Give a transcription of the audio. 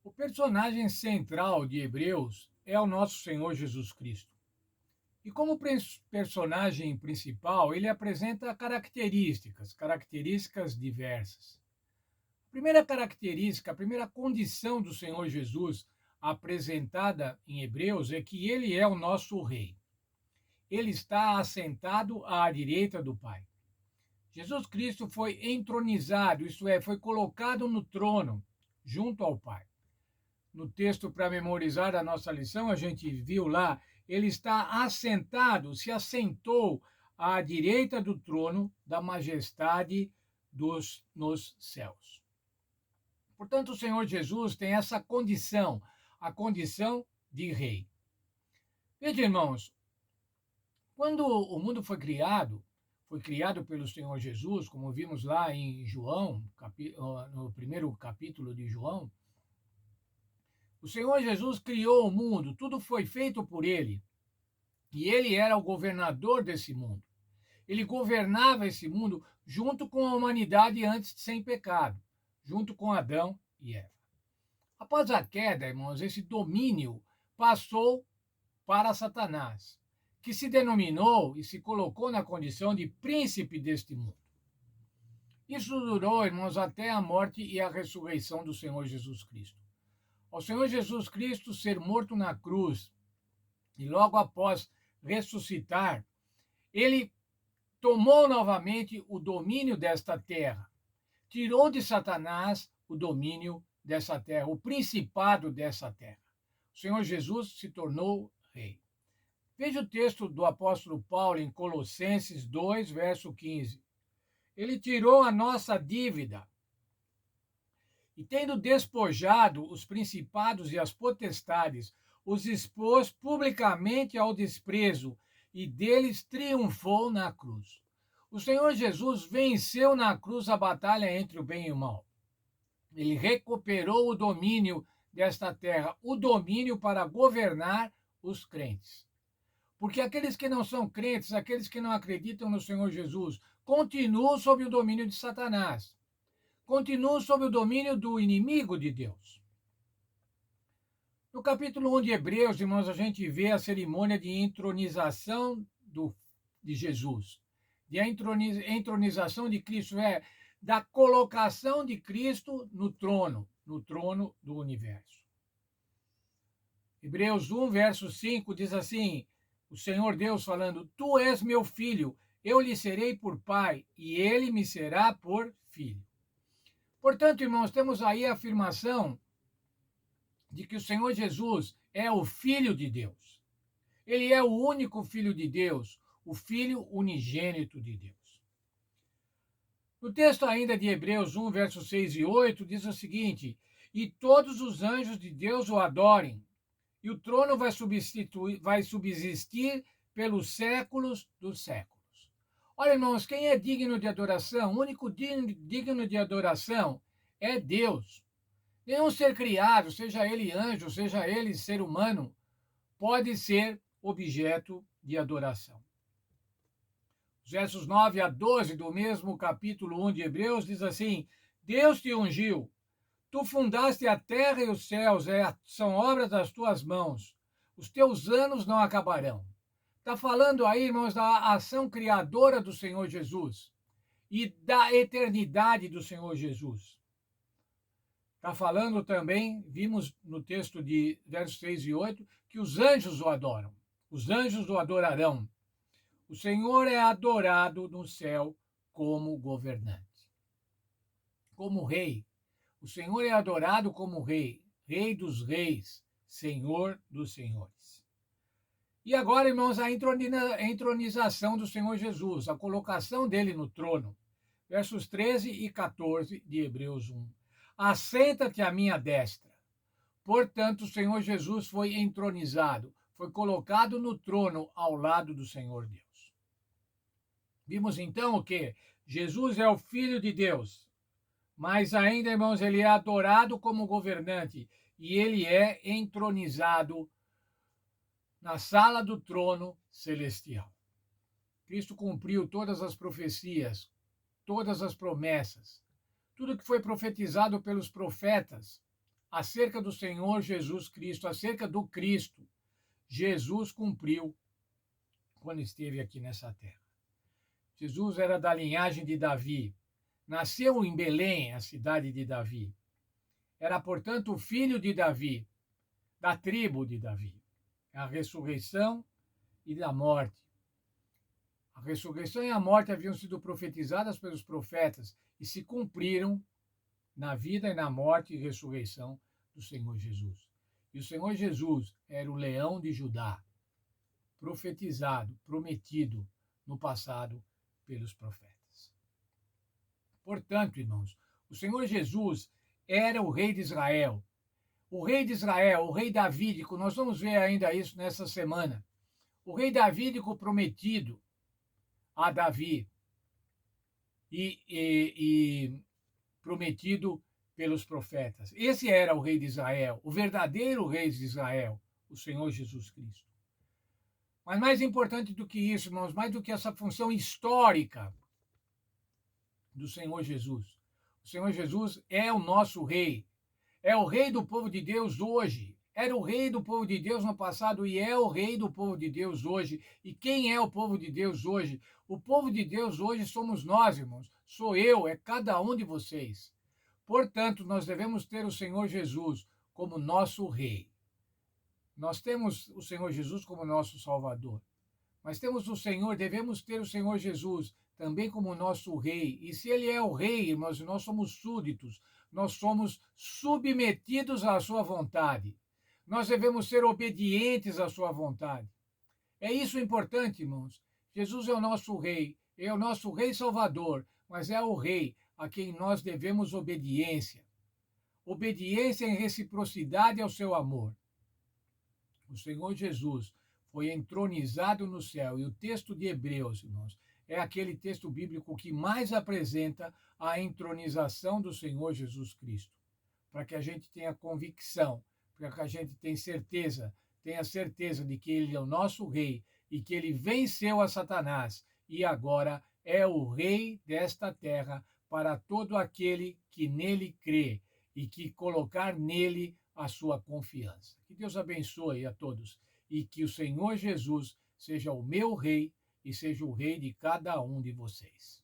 O personagem central de Hebreus é o nosso Senhor Jesus Cristo. E como personagem principal, ele apresenta características diversas. A primeira característica, a primeira condição do Senhor Jesus apresentada em Hebreus é que ele é o nosso rei. Ele está assentado à direita do Pai. Jesus Cristo foi entronizado, isto é, foi colocado no trono, junto ao Pai. No texto para memorizar a nossa lição, a gente viu lá, ele está assentado, se assentou à direita do trono da majestade nos céus. Portanto, o Senhor Jesus tem essa condição, a condição de rei. Veja, irmãos, quando o mundo foi criado pelo Senhor Jesus, como vimos lá em João, no primeiro capítulo de João, o Senhor Jesus criou o mundo, tudo foi feito por ele. E ele era o governador desse mundo. Ele governava esse mundo junto com a humanidade antes sem pecado, junto com Adão e Eva. Após a queda, irmãos, esse domínio passou para Satanás, que se denominou e se colocou na condição de príncipe deste mundo. Isso durou, irmãos, até a morte e a ressurreição do Senhor Jesus Cristo. Ao Senhor Jesus Cristo ser morto na cruz e logo após ressuscitar, ele tomou novamente o domínio desta terra, tirou de Satanás o domínio dessa terra, o principado dessa terra. O Senhor Jesus se tornou rei. Veja o texto do apóstolo Paulo em Colossenses 2, verso 15. Ele tirou a nossa dívida e, tendo despojado os principados e as potestades, os expôs publicamente ao desprezo e deles triunfou na cruz. O Senhor Jesus venceu na cruz a batalha entre o bem e o mal. Ele recuperou o domínio desta terra, o domínio para governar os crentes. Porque aqueles que não são crentes, aqueles que não acreditam no Senhor Jesus, continuam sob o domínio de Satanás. Continuam sob o domínio do inimigo de Deus. No capítulo 1 de Hebreus, irmãos, a gente vê a cerimônia de entronização de Jesus. De a entronização de Cristo, da colocação de Cristo no trono do universo. Hebreus 1, verso 5 diz assim, o Senhor Deus falando, tu és meu filho, eu lhe serei por pai, e ele me será por filho. Portanto, irmãos, temos aí a afirmação de que o Senhor Jesus é o Filho de Deus. Ele é o único Filho de Deus, o Filho unigênito de Deus. No texto ainda de Hebreus 1, versos 6 e 8, diz o seguinte, e todos os anjos de Deus o adorem, e o trono vai subsistir pelos séculos dos séculos. Olha, irmãos, quem é digno de adoração, o único digno de adoração é Deus. Nenhum ser criado, seja ele anjo, seja ele ser humano, pode ser objeto de adoração. Os versos 9 a 12 do mesmo capítulo 1 de Hebreus diz assim, Deus te ungiu, tu fundaste a terra e os céus, são obras das tuas mãos, os teus anos não acabarão. Está falando aí, irmãos, da ação criadora do Senhor Jesus e da eternidade do Senhor Jesus. Está falando também, vimos no texto de versos 6 e 8, que os anjos o adoram. Os anjos o adorarão. O Senhor é adorado no céu como governante. Como rei. O Senhor é adorado como rei. Rei dos reis. Senhor dos senhores. E agora, irmãos, a entronização do Senhor Jesus, a colocação dele no trono. Versos 13 e 14 de Hebreus 1. Assenta-te à minha destra. Portanto, o Senhor Jesus foi entronizado, foi colocado no trono ao lado do Senhor Deus. Vimos então o que? Jesus é o Filho de Deus, mas ainda, irmãos, ele é adorado como governante e ele é entronizado na sala do trono celestial. Cristo cumpriu todas as profecias, todas as promessas, tudo que foi profetizado pelos profetas acerca do Senhor Jesus Cristo, acerca do Cristo, Jesus cumpriu quando esteve aqui nessa terra. Jesus era da linhagem de Davi, nasceu em Belém, a cidade de Davi. Era, portanto, o filho de Davi, da tribo de Davi. A ressurreição e da morte. A ressurreição e a morte haviam sido profetizadas pelos profetas e se cumpriram na vida e na morte e ressurreição do Senhor Jesus. E o Senhor Jesus era o leão de Judá, profetizado, prometido no passado pelos profetas. Portanto, irmãos, o Senhor Jesus era o rei de Israel. O rei de Israel, o rei davídico, nós vamos ver ainda isso nessa semana. O rei davídico prometido a Davi e prometido pelos profetas. Esse era o rei de Israel, o verdadeiro rei de Israel, o Senhor Jesus Cristo. Mas mais importante do que isso, irmãos, mais do que essa função histórica do Senhor Jesus, o Senhor Jesus é o nosso rei, é o rei do povo de Deus hoje. Era o rei do povo de Deus no passado e é o rei do povo de Deus hoje. E quem é o povo de Deus hoje? O povo de Deus hoje somos nós, irmãos. Sou eu, é cada um de vocês. Portanto, nós devemos ter o Senhor Jesus como nosso rei. Nós temos o Senhor Jesus como nosso Salvador. Mas temos o Senhor, devemos ter o Senhor Jesus também como nosso rei. E se ele é o rei, irmãos, nós somos súditos, nós somos submetidos à sua vontade. Nós devemos ser obedientes à sua vontade. É isso importante, irmãos. Jesus é o nosso rei, é o nosso rei salvador, mas é o rei a quem nós devemos obediência. Obediência em reciprocidade ao seu amor. O Senhor Jesus foi entronizado no céu. E o texto de Hebreus, irmãos, é aquele texto bíblico que mais apresenta a entronização do Senhor Jesus Cristo. Para que a gente tenha convicção, para que a gente tenha certeza de que ele é o nosso rei e que ele venceu a Satanás e agora é o rei desta terra para todo aquele que nele crê e que colocar nele a sua confiança. Que Deus abençoe a todos e que o Senhor Jesus seja o meu rei e seja o rei de cada um de vocês.